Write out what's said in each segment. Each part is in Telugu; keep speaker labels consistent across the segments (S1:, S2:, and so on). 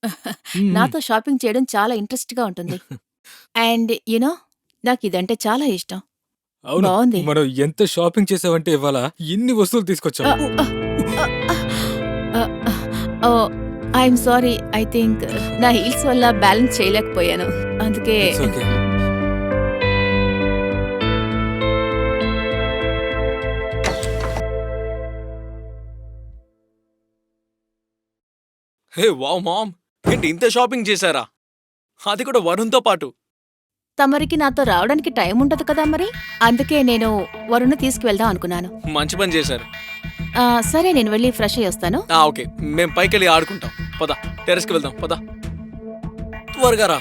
S1: హ్మ్. హ్మ్.
S2: నాతో షాపింగ్ చేయడం చాలా ఇంట్రెస్ట్‌గా ఉంటుంది. అండ్ నాకిదంటే చాలా ఇష్టం.
S1: అవును.
S2: బావుంది.
S1: మనం ఎంత షాపింగ్ చేసావంటే ఇవాళ ఇన్ని వస్తువులు తీసుకొచ్చాం.
S2: ఆహ్, ah, ah, ah, ah, oh! I'm sorry. I think నా హీల్స్ వల్ల బ్యాలెన్స్ చేయలేకపోయాను. అందుకే
S1: it's okay.
S3: Hey wow mom! ఏంటి ఇంత షాపింగ్ చేశారా? అది కూడా వరుణ్‌తో పాటు.
S2: తమరికి నాతో రావడానికి టైం ఉండదు కదా మరి. అందుకే నేను వరుణ్‌ని తీసుకువెళ్దాం అనుకున్నాను.
S3: మంచి పని చేశారు.
S2: సరే నేను వెళ్లి ఫ్రెష్ అయ్యి వస్తాను.
S3: ఓకే. మేం పైకెళ్ళి ఆడుకుంటాం. పద. టెర్రస్‌కి వెళ్దాం. పద. త్వరగా రా.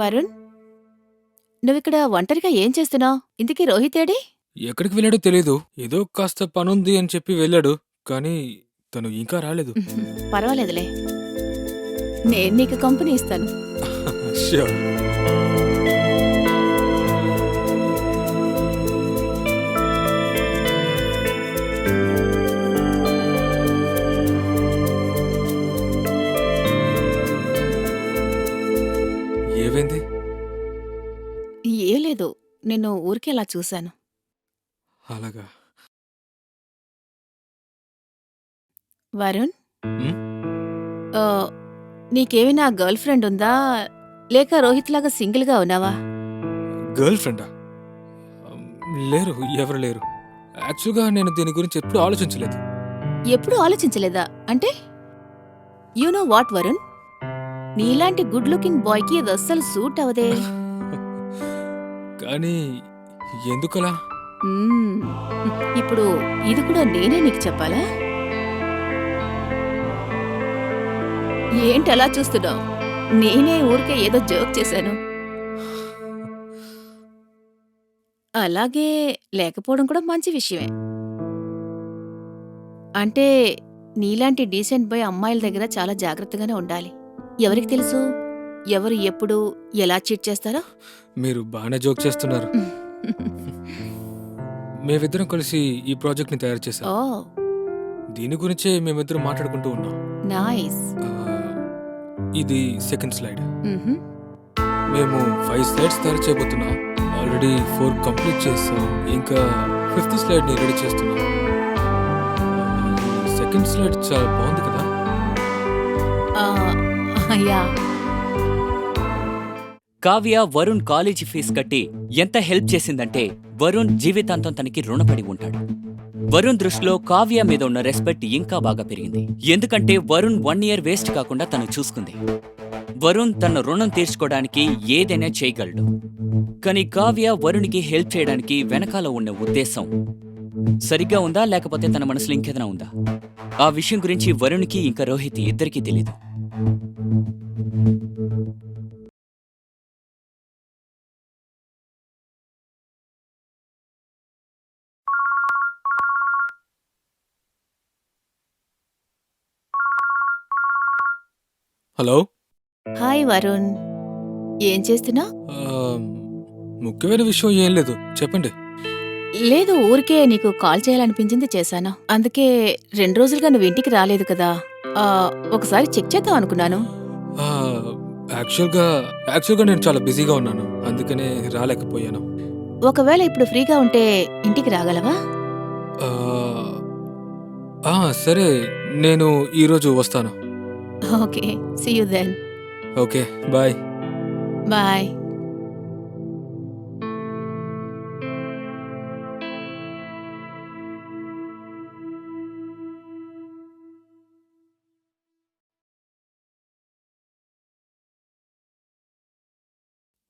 S2: వరుణ్, నువ్విక్కడ ఒంటరిగా ఏం చేస్తున్నావు? ఇంతకీ రోహిత్ ఏడి?
S1: ఎక్కడికి వెళ్ళాడో తెలీదు. ఏదో కాస్త పనుంది అని చెప్పి వెళ్ళాడు. కానీ తను ఇంకా రాలేదు.
S2: పర్వాలేదులే. నేను నీకు కంపెనీ ఇస్తాను.
S1: ష్యూర్. ఏమైంది?
S2: ఏం లేదు. నిన్ను ఊరికే అలా చూశాను.
S1: అలాగా.
S2: వరుణ్,
S1: హ్మ్.
S2: ఆహ్, నీకేమైనా గర్ల్ ఫ్రెండ్ ఉందా? లేక రోహిత్‌లాగా సింగిల్‌గా ఉన్నావా?
S1: గర్ల్ ఫ్రెండా? లేరు. ఎవరు లేరు. యాక్చువల్‌గా నేను దీని గురించి ఎప్పుడూ ఆలోచించలేదు.
S2: ఎప్పుడూ ఆలోచించలేదా? అంటే? You know what Varun? నీలాంటి గుడ్ లుకింగ్ బాయ్‌కి అదస్సలు సూట్ అవ్వదే.
S1: కానీ ఎందుకలా?
S2: హ్మ్. ఇప్పుడు ఇది కూడా నేనే నీకు చెప్పాలా? ఏంటలా చూస్తున్నావు? నేనే ఊరికే ఏదో జోక్ చేశాను. అలాగే లేకపోవడం కూడా మంచి విషయమే. అంటే నీలాంటి డీసెంట్ బాయ్ అమ్మాయిల దగ్గర చాలా జాగ్రత్తగానే ఉండాలి. ఎవరికి తెలుసు? ఎవరు ఎప్పుడు ఎలా చీట్ చేస్తారో?
S1: మీరు బానే జోక్ చేస్తున్నారు. మేమిద్దరం కలిసి ఈ ప్రాజెక్ట్‌ని తయారు చేశాం.
S2: ఓహ్!
S1: దీని గురించే మేమిద్దరం మాట్లాడుకుంటూ ఉన్నాం.
S2: నైస్.
S1: ఆహ్, ఇది సెకండ్ స్లైడ్.
S2: హుహు.
S1: మేము 5 స్లైడ్స్ తయారు చేయబోతున్నాం. ఆల్రెడీ 4 కంప్లీట్ చేసాం. ఇంకా ఫిఫ్త్ స్లైడ్‌ని రెడీ చేస్తున్నాం. సెకండ్ స్లైడ్ చాలా బావుంది కదా!
S2: Yeah!
S4: Kavya Varun college fees కట్టి ఎంత హెల్ప్ చేసిందంటే వరుణ్ జీవితాంతం తనకి రుణపడి ఉంటాడు. వరుణ్ దృష్టిలో కావ్య మీద ఉన్న రెస్పెక్ట్ ఇంకా బాగా పెరిగింది. ఎందుకంటే వరుణ్ 1 ఇయర్ వేస్ట్ కాకుండా తను చూసుకుంది. వరుణ్ తన రుణం తీర్చుకోవడానికి ఏదైనా చేయగలడు. కానీ కావ్య వరుణ్కి హెల్ప్ చేయడానికి వెనకాల ఉన్న ఉద్దేశం సరిగ్గా ఉందా లేకపోతే తన మనసులో ఇంకేదైనా ఉందా? ఆ విషయం గురించి వరుణ్కి ఇంకా రోహిత్ ఇద్దరికీ తెలీదు.
S1: హలో!
S2: హాయ్ వరుణ్. ఏం చేస్తున్నావు?
S1: ఆహ్, ముఖ్యమైన విషయం ఏం లేదు. చెప్పండి.
S2: లేదు ఊరికే నీకు కాల్ చేయాలనిపించింది చేశాను. అందుకే 2 రోజులుగా నువ్వు ఇంటికి రాలేదు కదా! ఒకసారి చెక్ చేద్దాం అనుకున్నాను.
S1: ఆహ్, యాక్చువల్‌గా యాక్చువల్‌గా నేను చాలా బిజీగా ఉన్నాను. అందుకనే రాలేకపోయాను.
S2: ఒకవేళ ఇప్పుడు ఫ్రీగా ఉంటే ఇంటికి రాగలవా?
S1: ఆహ్, ఆ! సరే. నేను ఈరోజు వస్తాను.
S2: Okay. See you then.
S1: Okay. Bye.
S2: Bye.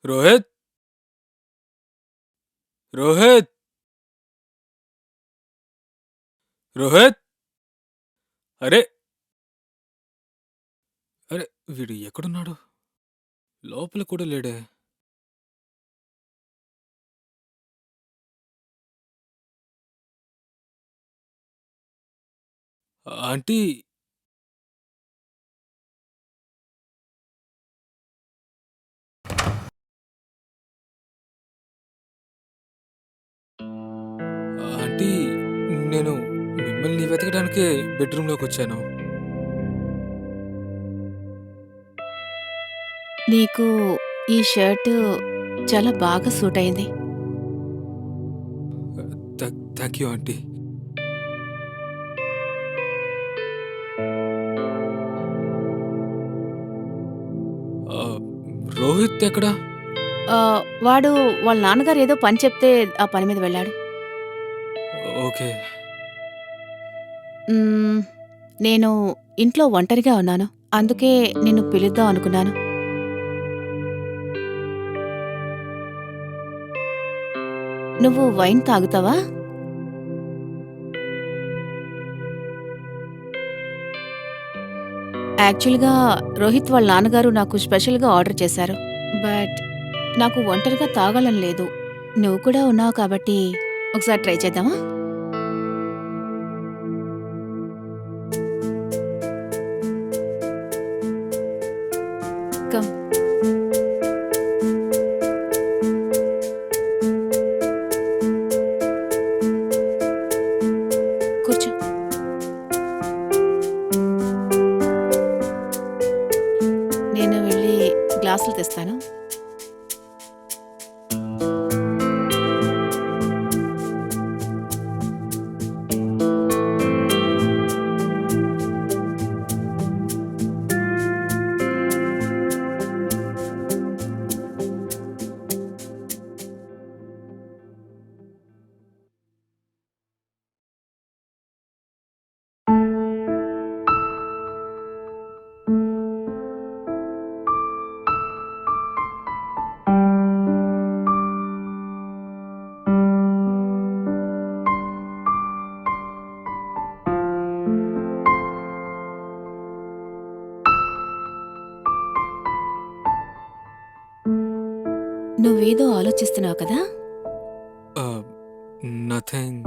S1: Rohit! Rohit! Rohit! అరే! అరే! వీడు ఎక్కడున్నాడు? లోపల కూడా లేడే? ఆంటీ ఆంటీ నేను మిమ్మల్ని వెతకడానికే బెడ్రూమ్లోకి వచ్చాను.
S2: నీకు ఈ షర్ట్ చాలా బాగా సూట్ అయింది.
S1: Thank you aunty. ఆ, రోహిత్ ఎక్కడా?
S2: ఆ, వాడు వాళ్ళ నాన్నగారు ఏదో పని చెప్తే ఆ పని మీద వెళ్ళాడు.
S1: ఓకే.
S2: మ్మ్, నేను ఇంట్లో ఒంటరిగా ఉన్నాను. అందుకే నిన్ను పిలుద్దాం అనుకున్నాను. నువ్వు వైన్ తాగుతావా? యాక్చువల్గా రోహిత్ వాళ్ళ నాన్నగారు నాకు స్పెషల్గా ఆర్డర్ చేశారు. బట్ నాకు ఒంటరిగా తాగాలని లేదు. నువ్వు కూడా ఉన్నావు కాబట్టి ఒకసారి ట్రై చేద్దామా? కమ్. కూర్చో. నేను వెళ్ళి గ్లాసులు తెస్తాను. నువ్వేదో ఆలోచిస్తున్నావు కదా?
S1: నథింగ్.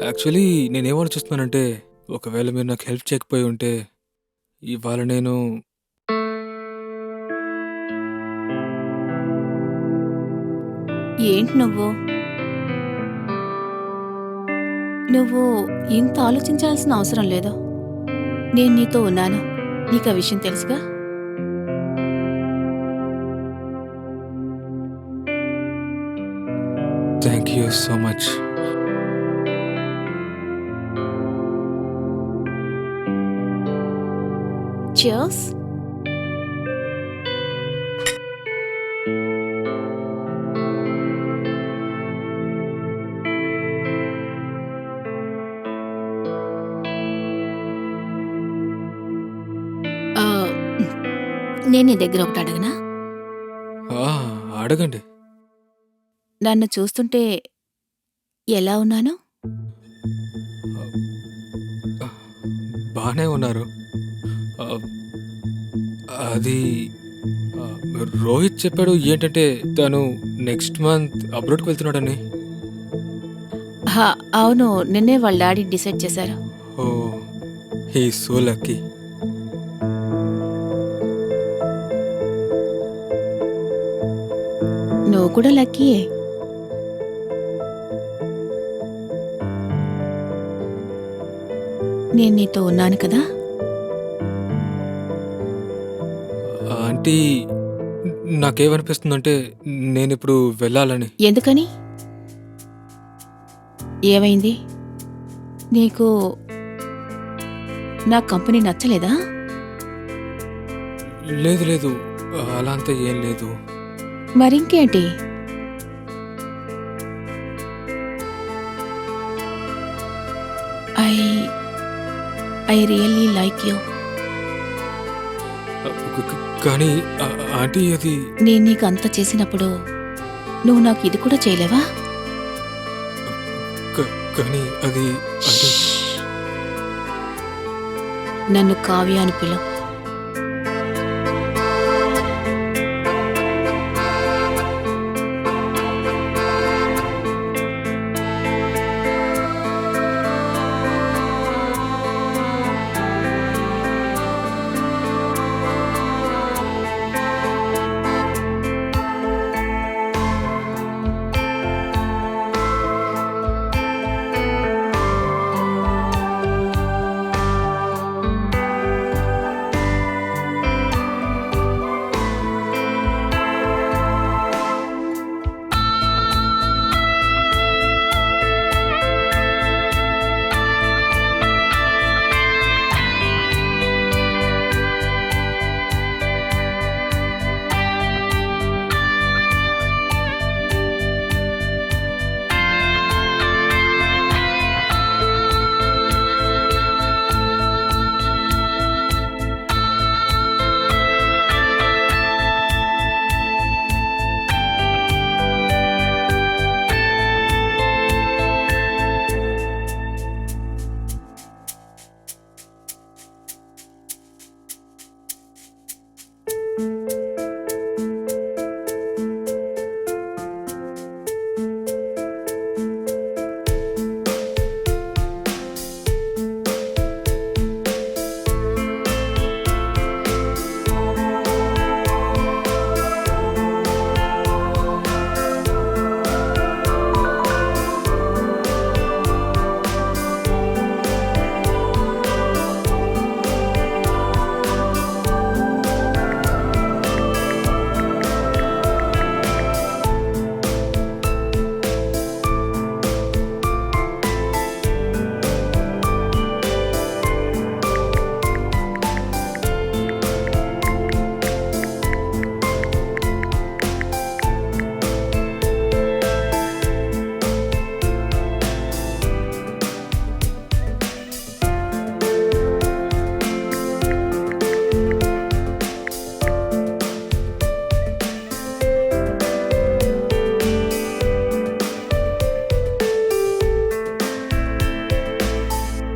S1: యాక్చువల్లీ నేనేం ఆలోచిస్తున్నానంటే ఒకవేళ మీరు నాకు హెల్ప్ చేయకపోయి ఉంటే ఇవాళ నేను
S2: ఏంటి నువ్వు ఇంత ఆలోచించాల్సిన అవసరం లేదు. నేను నీతో ఉన్నాను. నీకు ఆ విషయం తెలుసుగా?
S1: Thank you so much.
S2: Cheers. నేను నీ దగ్గర ఒకటి అడగనా?
S1: అడగండి.
S2: నన్ను చూస్తుంటే ఎలా ఉన్నాను?
S1: బాగానే ఉన్నారు. అది రోహిత్ చెప్పాడు ఏంటంటే తను నెక్స్ట్ మంత్ అబ్రాడ్కి వెళ్తున్నాడని.
S2: అవును, నిన్నే వాళ్ళ డాడీ డిసైడ్ చేశారు.
S1: ఓ, హీ సో లక్కీ.
S2: నువ్వు కూడా లక్కీయే. నేను నీతో ఉన్నాను కదా.
S1: ఆంటీ నాకేమనిపిస్తుందంటే నేను ఇప్పుడు వెళ్ళాలని.
S2: ఎందుకని? ఏమైంది? నీకు నా కంపెనీ నచ్చలేదా?
S1: లేదు అలా అంతా ఏం లేదు.
S2: మరింకేంటి? I really like you.
S1: కానీ ఆంటీ అది
S2: నేను నీకు అంత చేసినప్పుడు నువ్వు నాకు ఇది కూడా చేయలేవా?
S1: కానీ అది
S2: నన్ను కావ్య అని పిలువు.